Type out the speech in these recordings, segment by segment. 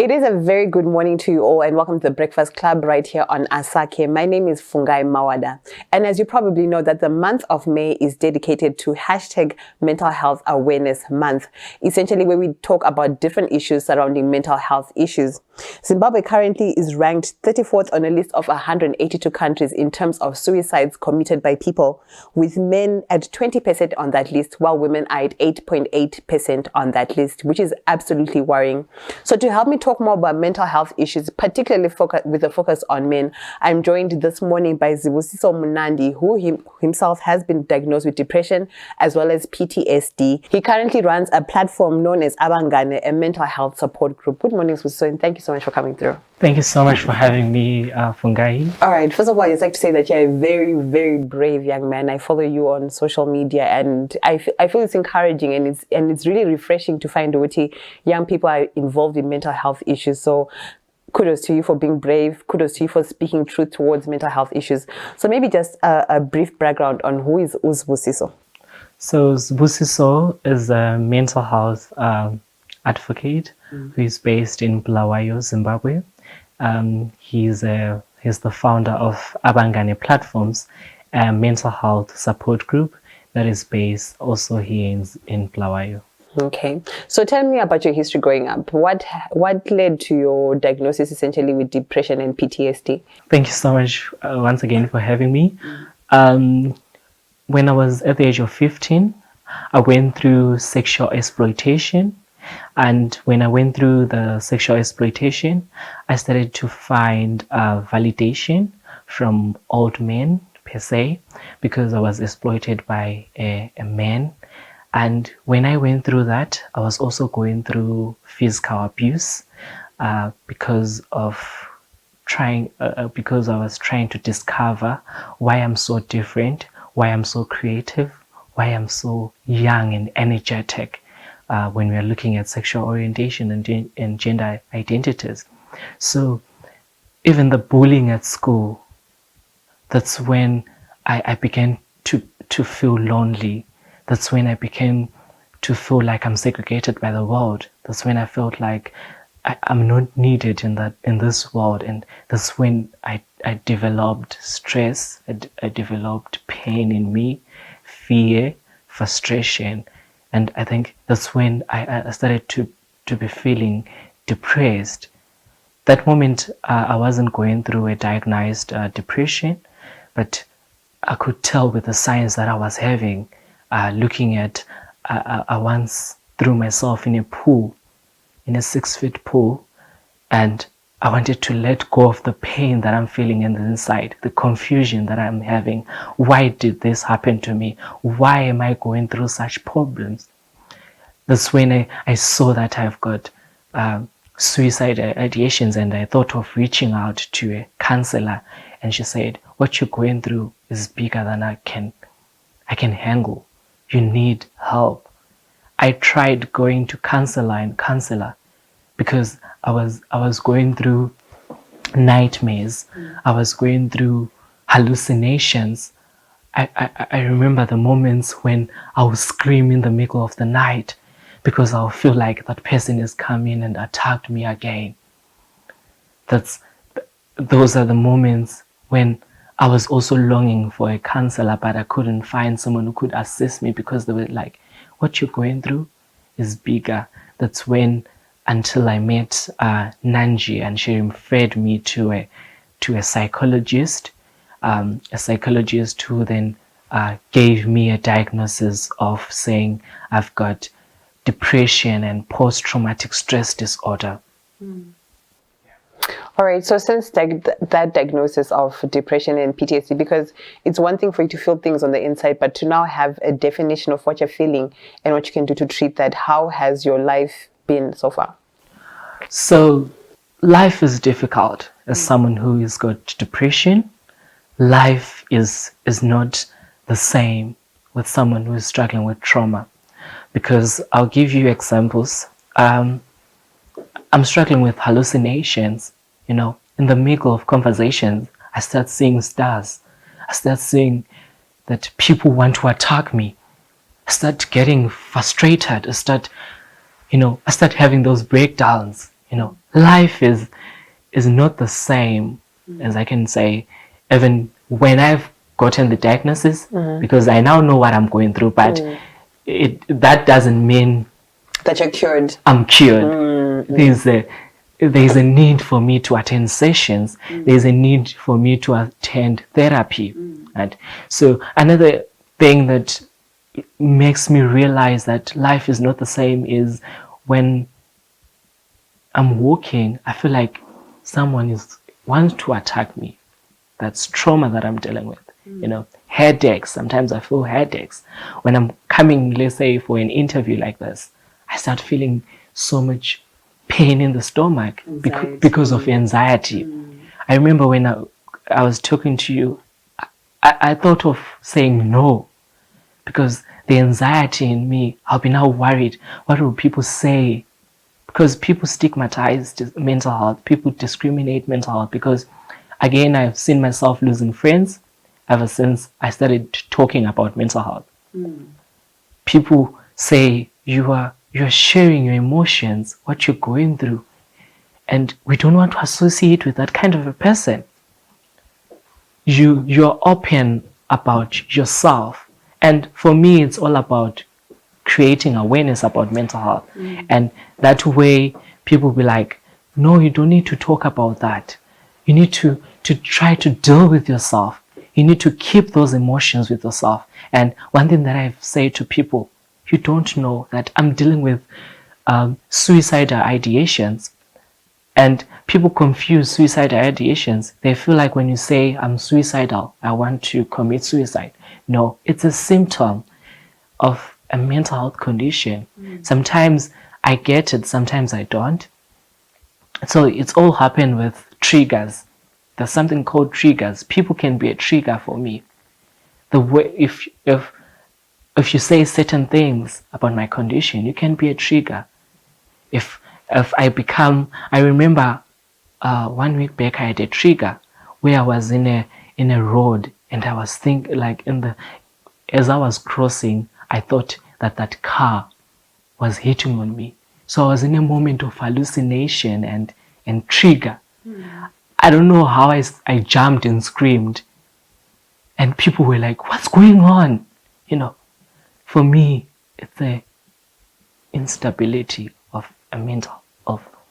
It is a very good morning to you all and welcome to the Breakfast Club right here on Asake. My name is Fungai Mawada. And as you probably know that the month of May is dedicated to hashtag Mental Health Awareness Month, essentially where we talk about different issues surrounding mental health issues. Zimbabwe currently is ranked 34th on a list of 182 countries in terms of suicides committed by people, with men at 20% on that list, while women are at 8.8% on that list, which is absolutely worrying. So to help me talk more about mental health issues, particularly with a focus on men, I'm joined this morning by Zibusiso Munandi, who himself has been diagnosed with depression as well as PTSD. He currently runs a platform known as Abangane, a mental health support group. Good morning, Zibusiso, and thank you so much for coming through. Thank you so much for having me, Fungai. All right, first of all, I'd like to say that you're a very, very brave young man. I follow you on social media, and I feel it's encouraging and it's really refreshing to find what young people are involved in mental health issues. So kudos to you for being brave. Kudos to you for speaking truth towards mental health issues. So maybe just a brief background on who is Zibusiso. So Zibusiso is a mental health advocate who is based in Bulawayo, Zimbabwe. He's the founder of Abangane Platforms, a mental health support group that is based also here in Bulawayo. Okay, so tell me about your history growing up. What led to your diagnosis essentially with depression and PTSD? Thank you so much once again for having me. When I was at the age of 15, I went through sexual exploitation. And when I went through the sexual exploitation, I started to find validation from old men per se, because I was exploited by a man. And when I went through that, I was also going through physical abuse because I was trying to discover why I'm so different, why I'm so creative, why I'm so young and energetic. When we are looking at sexual orientation and gender identities. So even the bullying at school, that's when I began to feel lonely. That's when I began to feel like I'm segregated by the world. That's when I felt like I'm not needed in this world. And that's when I developed stress, I developed pain in me, fear, frustration. And I think that's when I started to be feeling depressed. That moment, I wasn't going through a diagnosed depression, but I could tell with the signs that I was having. Looking at, I once threw myself in a pool, in a 6-foot pool, and I wanted to let go of the pain that I'm feeling in the inside, the confusion that I'm having. Why did this happen to me? Why am I going through such problems? That's when I saw that I've got suicide ideations, and I thought of reaching out to a counselor. And she said, what you're going through is bigger than I can handle. You need help. I tried going to counselor because I was going through nightmares. I was going through hallucinations. I remember the moments when I would scream in the middle of the night because I'll feel like that person is coming and attacked me again. Those are the moments when I was also longing for a counselor, but I couldn't find someone who could assist me because they were like, what you're going through is bigger. That's when, until I met Nanji, and she referred me to a psychologist, who then gave me a diagnosis of saying I've got depression and post-traumatic stress disorder. All right, so since that diagnosis of depression and PTSD, because it's one thing for you to feel things on the inside, but to now have a definition of what you're feeling and what you can do to treat that, how has your life been so far? So life is difficult. As someone who has got depression, life is not the same with someone who is struggling with trauma. Because I'll give you examples. I'm struggling with hallucinations. You know, in the middle of conversations, I start seeing stars. I start seeing that people want to attack me. I start getting frustrated. I start having those breakdowns. life is not the same as I can say, even when I've gotten the diagnosis, because I now know what I'm going through, but that doesn't mean that you're cured. I'm cured. There's a need for me to attend sessions. There's a need for me to attend therapy. And so another thing that makes me realize that life is not the same is when I'm walking, I feel like someone wants to attack me. That's trauma that I'm dealing with. You know, headaches. Sometimes I feel headaches. When I'm coming, let's say, for an interview like this, I start feeling so much pain in the stomach because of anxiety. I remember when I was talking to you, I thought of saying no, because the anxiety in me, I'll be now worried. What will people say? Because people stigmatize mental health. People discriminate mental health. Because, again, I've seen myself losing friends ever since I started talking about mental health. People say you're sharing your emotions, what you're going through, and we don't want to associate with that kind of a person. You're open about yourself, and for me, it's all about creating awareness about mental health, and that way people will be like, no, you don't need to talk about that. You need to try to deal with yourself. You need to keep those emotions with yourself. And one thing that I've said to people, you don't know that I'm dealing with suicidal ideations. And people confuse suicidal ideations. They feel like when you say, I'm suicidal, I want to commit suicide. No, it's a symptom of a mental health condition. Sometimes I get it, sometimes I don't. So it's all happened with triggers. There's something called triggers. People can be a trigger for me. The way if you say certain things about my condition, you can be a trigger. If I remember 1 week back I had a trigger where I was in a road, and I was thinking, like, as I was crossing, I thought that car was hitting on me. So I was in a moment of hallucination and trigger. I don't know how I jumped and screamed. And people were like, what's going on? You know, for me, it's the instability of mental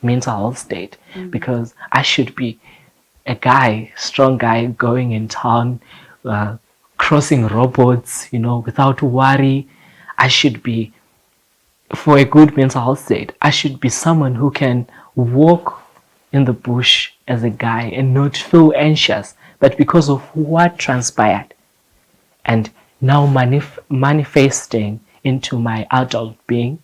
health state. Because I should be a strong guy going in town, crossing robots, without worry. I should be, for a good mental health state, I should be someone who can walk in the bush as a guy and not feel anxious. But because of what transpired and now manifesting into my adult being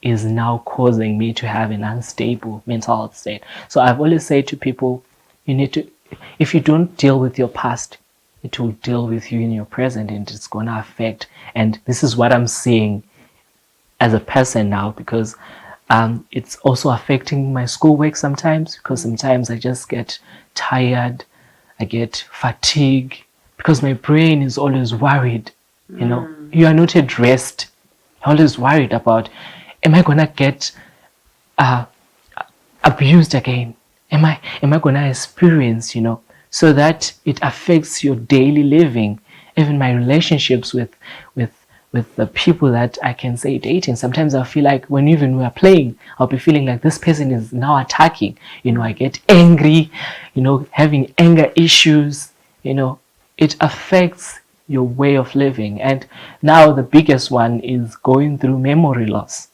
is now causing me to have an unstable mental health state. So I've always said to people, if you don't deal with your past, it will deal with you in your present, and it's going to affect. And this is what I'm seeing as a person now, because it's also affecting my schoolwork sometimes, because sometimes I just get tired, I get fatigued, because my brain is always worried. You are not at rest. You're always worried about, am I gonna get abused again? Am I gonna experience, so that it affects your daily living, even my relationships with the people that I can say dating. Sometimes I feel like when even we are playing, I'll be feeling like this person is now attacking. I get angry, having anger issues, it affects your way of living. And now the biggest one is going through memory loss.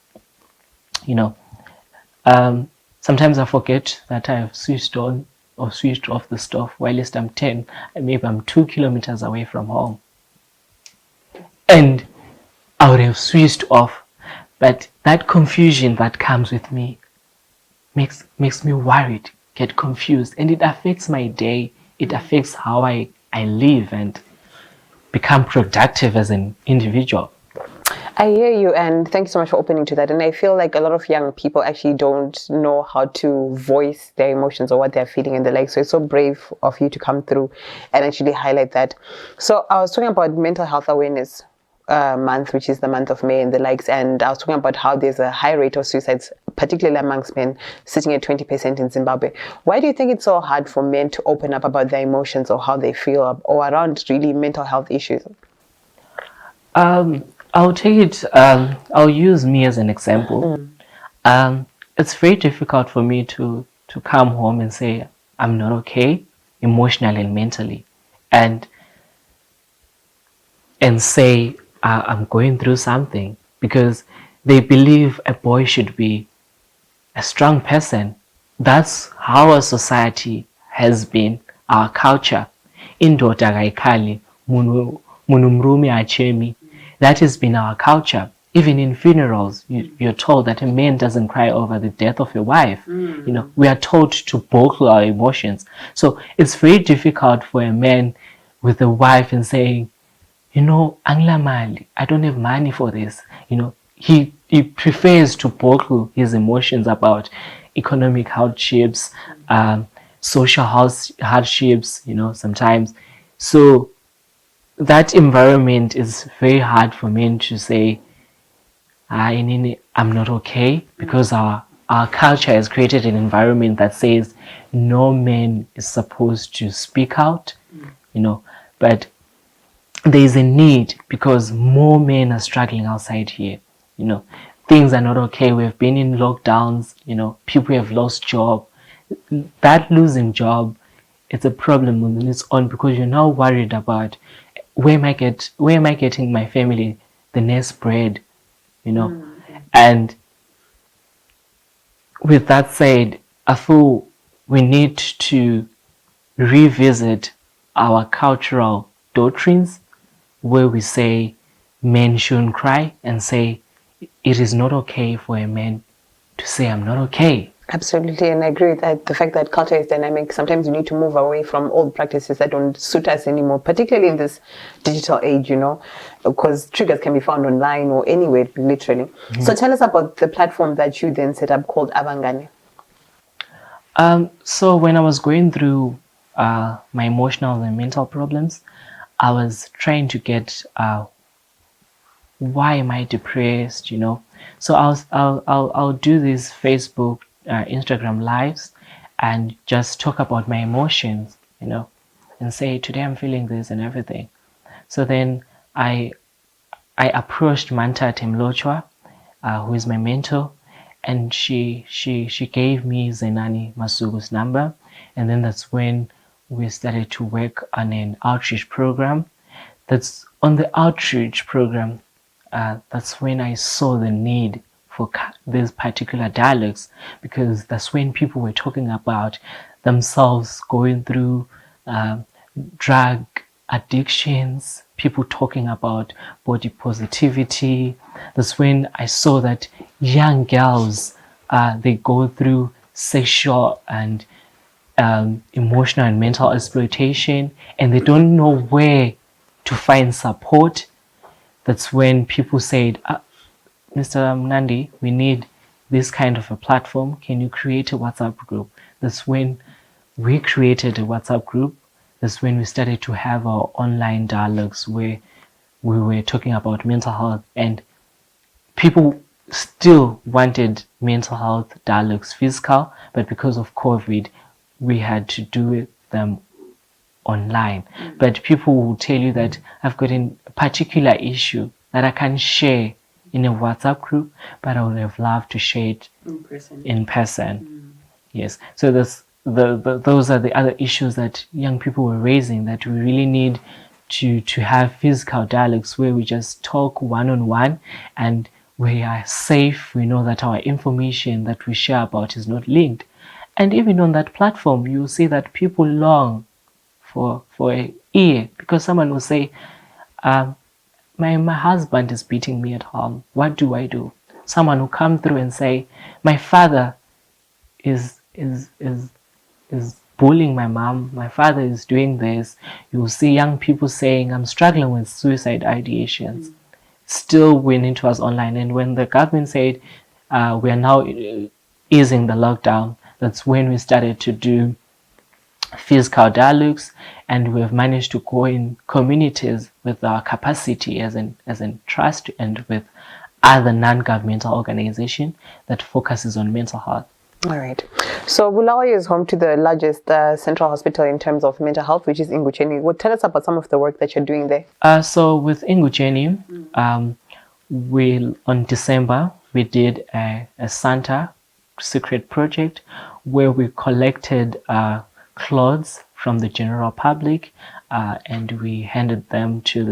Sometimes I forget that I have switched on or switched off the stove whilst I'm 10, and maybe I'm 2 kilometers away from home. And I would have switched off, but that confusion that comes with me makes me worried, get confused, and it affects my day. It affects how I live and become productive as an individual. I hear you, and thank you so much for opening to that. And I feel like a lot of young people actually don't know how to voice their emotions or what they're feeling in the leg. So it's so brave of you to come through and actually highlight that. So I was talking about Mental Health Awareness Month, which is the month of May and the likes, and I was talking about how there's a high rate of suicides particularly amongst men, sitting at 20% in Zimbabwe. Why do you think it's so hard for men to open up about their emotions or how they feel or around really mental health issues? I'll take it, I'll use me as an example. It's very difficult for me to come home and say, I'm not okay, emotionally and mentally. And say, I'm going through something, because they believe a boy should be a strong person. That's how our society has been, our culture. Indoda kaikali, munumrumi achemi. That has been our culture. Even in funerals, you're told that a man doesn't cry over the death of your wife. You know, we are taught to bottle our emotions. So it's very difficult for a man with a wife and saying, you know, angla mali, I don't have money for this. You know, he prefers to bottle his emotions about economic hardships, social hardships, you know, sometimes. So that environment is very hard for men to say, I'm not okay, because our culture has created an environment that says no man is supposed to speak out, you know, but there is a need, because more men are struggling outside here, you know, things are not okay. We've been in lockdowns, you know, people have lost job. That losing job, it's a problem on its own, because you're now worried about where am I getting my family the next bread, you know. And with that said, I feel we need to revisit our cultural doctrines, where we say men shouldn't cry, and say it is not okay for a man to say I'm not okay. Absolutely, and I agree with that. The fact that culture is dynamic, sometimes you need to move away from old practices that don't suit us anymore, particularly in this digital age, you know, because triggers can be found online or anywhere, literally. So tell us about the platform that you then set up called Abangane. So when I was going through my emotional and mental problems, I was trying to get why am I depressed, you know. So I'll do these Facebook, Instagram lives, and just talk about my emotions, you know, and say today I'm feeling this and everything. So then I approached Manta Temlochwa, who is my mentor, and she gave me Zenani Masugu's number, and then that's when we started to work on an outreach program. That's on the outreach program. That's when I saw the need for these particular dialogues, because that's when people were talking about themselves going through drug addictions, people talking about body positivity. That's when I saw that young girls, they go through sexual and emotional and mental exploitation, and they don't know where to find support. That's when people said, Mr. Munandi, we need this kind of a platform. Can you create a WhatsApp group? That's when we created a WhatsApp group. That's when we started to have our online dialogues, where we were talking about mental health, and people still wanted mental health dialogues physical, but because of COVID, we had to do them online. But people will tell you that I've got a particular issue that I can share in a WhatsApp group, but I would have loved to share it in person. Yes. So those are the other issues that young people were raising, that we really need to have physical dialogues where we just talk one-on-one, and we are safe. We know that our information that we share about is not linked. And even on that platform, you'll see that people long for a ear, because someone will say, my husband is beating me at home. What do I do? Someone will come through and say, my father is bullying my mom. My father is doing this. You will see young people saying, I'm struggling with suicide ideations. Still went into us online. And when the government said we are now easing the lockdown, that's when we started to do physical dialogues, and we have managed to go in communities with our capacity as in trust and with other non-governmental organization that focuses on mental health. All right. So Bulawayo is home to the largest central hospital in terms of mental health, which is Ingutsheni. Well, tell us about some of the work that you're doing there. So with Ingutsheni, on December, we did a Santa secret project where we collected clothes from the general public and we handed them to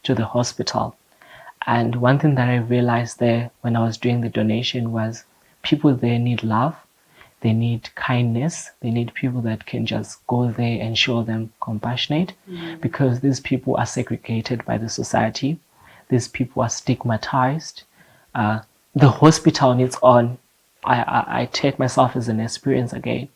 the hospital. And one thing that I realized there when I was doing the donation was people there need love. They need kindness. They need people that can just go there and show them compassionate, because these people are segregated by the society. These people are stigmatized. The hospital needs on. I take myself as an experience again.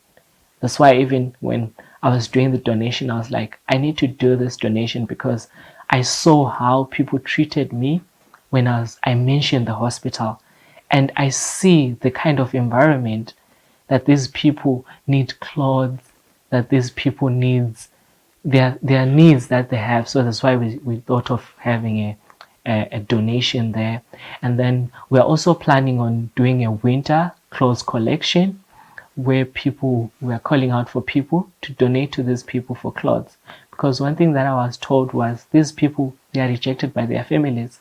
That's why even when I was doing the donation, I was like, I need to do this donation because I saw how people treated me when I mentioned the hospital. And I see the kind of environment that these people need clothes, that these people need their needs that they have. So that's why we thought of having a donation there. And then we're also planning on doing a winter clothes collection where we're calling out for people to donate to these people for clothes. Because one thing that I was told was these people, they are rejected by their families.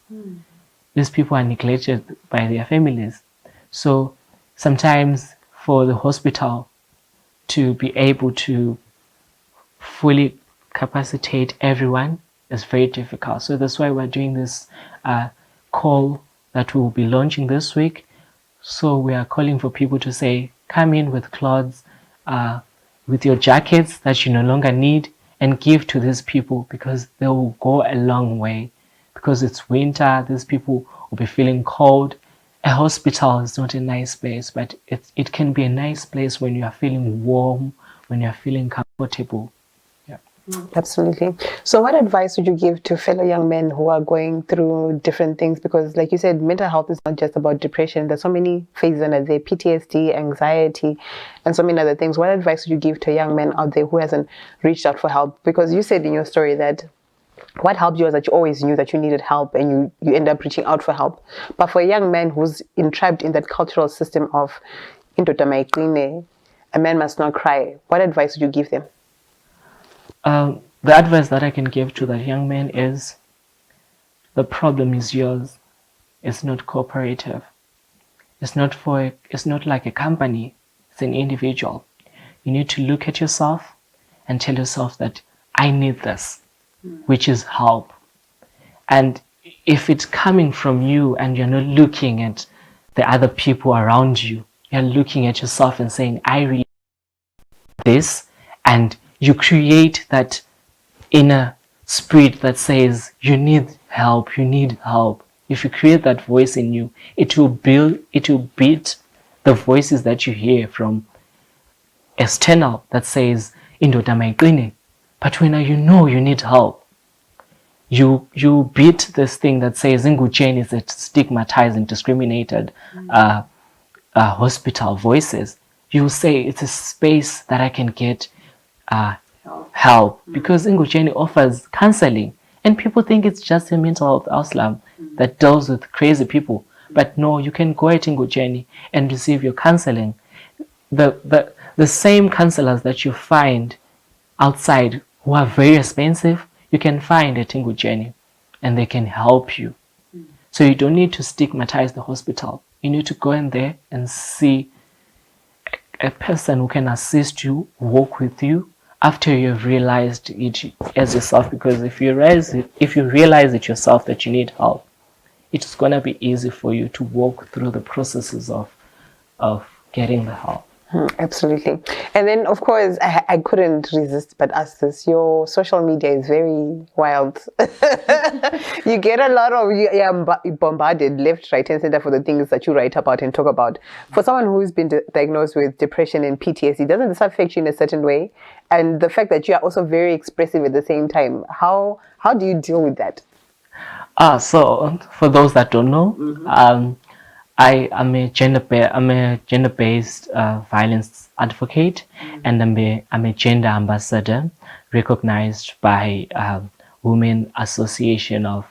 These people are neglected by their families. So sometimes for the hospital to be able to fully capacitate everyone is very difficult. So that's why we're doing this call that we'll be launching this week. So we are calling for people to say, come in with clothes, with your jackets that you no longer need, and give to these people because they will go a long way. Because it's winter, these people will be feeling cold. A hospital is not a nice place, but it can be a nice place when you are feeling warm, when you are feeling comfortable. Yeah. Absolutely. So what advice would you give to fellow young men who are going through different things? Because like you said, mental health is not just about depression. There's so many phases under there, PTSD, anxiety, and so many other things. What advice would you give to a young man out there who hasn't reached out for help? Because you said in your story that what helped you was that you always knew that you needed help and you end up reaching out for help. But for a young man who's entrapped in that cultural system of indoda mayiqine, a man must not cry, what advice would you give them? The advice that I can give to that young man is the problem is yours. It's not cooperative. It's not like a company. It's an individual. You need to look at yourself and tell yourself that I need this, which is help. And if it's coming from you and you're not looking at the other people around you, you're looking at yourself and saying, I really need this, and you create that inner spirit that says you need help, you need help. If you create that voice in you, it will beat the voices that you hear from external that says indoda mayiqine. But when you know you need help, you beat this thing that says Ingutsheni is a stigmatized and discriminated hospital voices. You say it's a space that I can get help, because Ingutsheni offers counseling, and people think it's just a mental health asylum that deals with crazy people. But no, you can go at Ingutsheni and receive your counseling. The same counselors that you find outside who are very expensive, you can find at Ingutsheni, and they can help you. So you don't need to stigmatize the hospital. You need to go in there and see a person who can assist you, walk with you after you've realized it as yourself. Because if you realize it yourself that you need help, it's gonna be easy for you to walk through the processes of getting the help. Absolutely. And then, of course, I couldn't resist but ask this. Your social media is very wild. You get a lot of, you're bombarded left, right, and center for the things that you write about and talk about. For someone who's been diagnosed with depression and PTSD, doesn't this affect you in a certain way? And the fact that you are also very expressive at the same time, how do you deal with that? So for those that don't know, I am a gender-based violence advocate, and I'm a gender ambassador recognized by Women Association of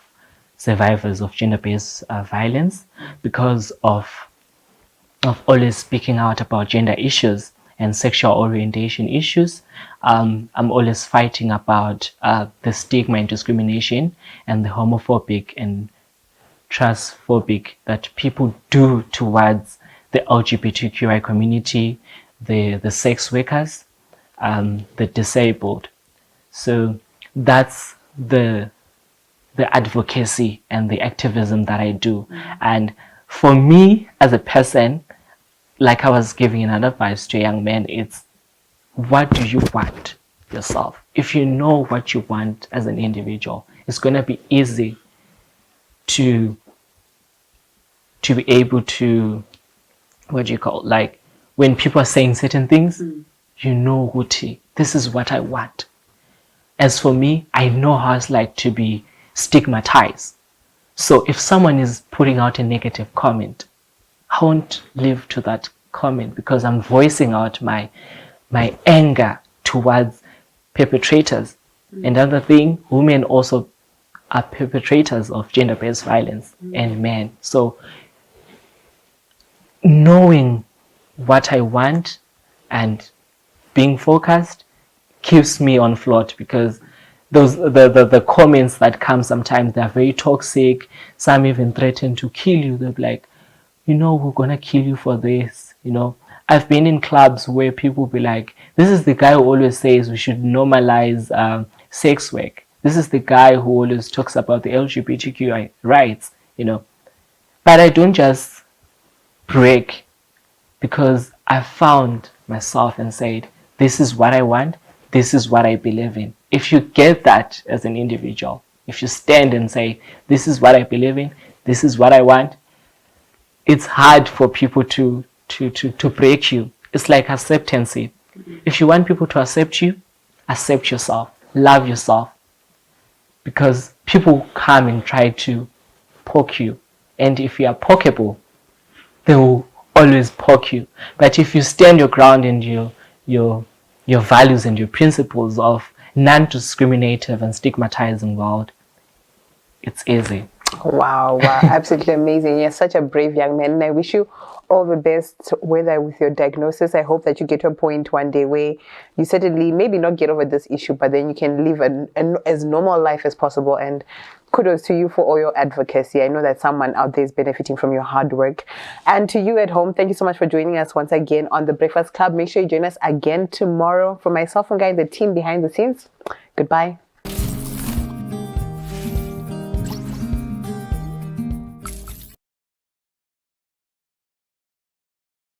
survivors of gender-based violence because of always speaking out about gender issues and sexual orientation issues. I'm always fighting about the stigma and discrimination and the homophobic and transphobic that people do towards the LGBTQI community, the sex workers, the disabled. So that's the advocacy and the activism that I do. And for me as a person, like I was giving an advice to a young man, it's what do you want yourself? If you know what you want as an individual, it's going to be easy to be able to, what do you call, like when people are saying certain things, you know, Uti, this is what I want. As for me, I know how it's like to be stigmatized. So if someone is putting out a negative comment, I won't live to that comment because I'm voicing out my anger towards perpetrators. Another thing, women also are perpetrators of gender-based violence and men. So knowing what I want and being focused keeps me on float, because those the comments that come sometimes, they're very toxic. Some even threaten to kill you. They're like, you know, we're gonna kill you for this. You know, I've been in clubs where people be like, this is the guy who always says we should normalize sex work. This is the guy who always talks about the LGBTQI rights, you know. But I don't just break because I found myself and said, this is what I want, this is what I believe in. If you get that as an individual, if you stand and say, this is what I believe in, this is what I want, it's hard for people to break you. It's like acceptancy. If you want people to accept you, accept yourself, love yourself. Because people come and try to poke you. And if you are pokeable, they will always poke you. But if you stand your ground and your values and your principles of non-discriminative and stigmatizing world, it's easy. Wow, absolutely amazing. You're such a brave young man, and I wish you all the best, whether with your diagnosis. I hope that you get to a point one day where you certainly maybe not get over this issue, but then you can live an as normal life as possible. And kudos to you for all your advocacy. I know that someone out there is benefiting from your hard work. And to you at home, thank you so much for joining us once again on The Breakfast Club. Make sure you join us again tomorrow. For myself and Fungai, the team behind the scenes, goodbye.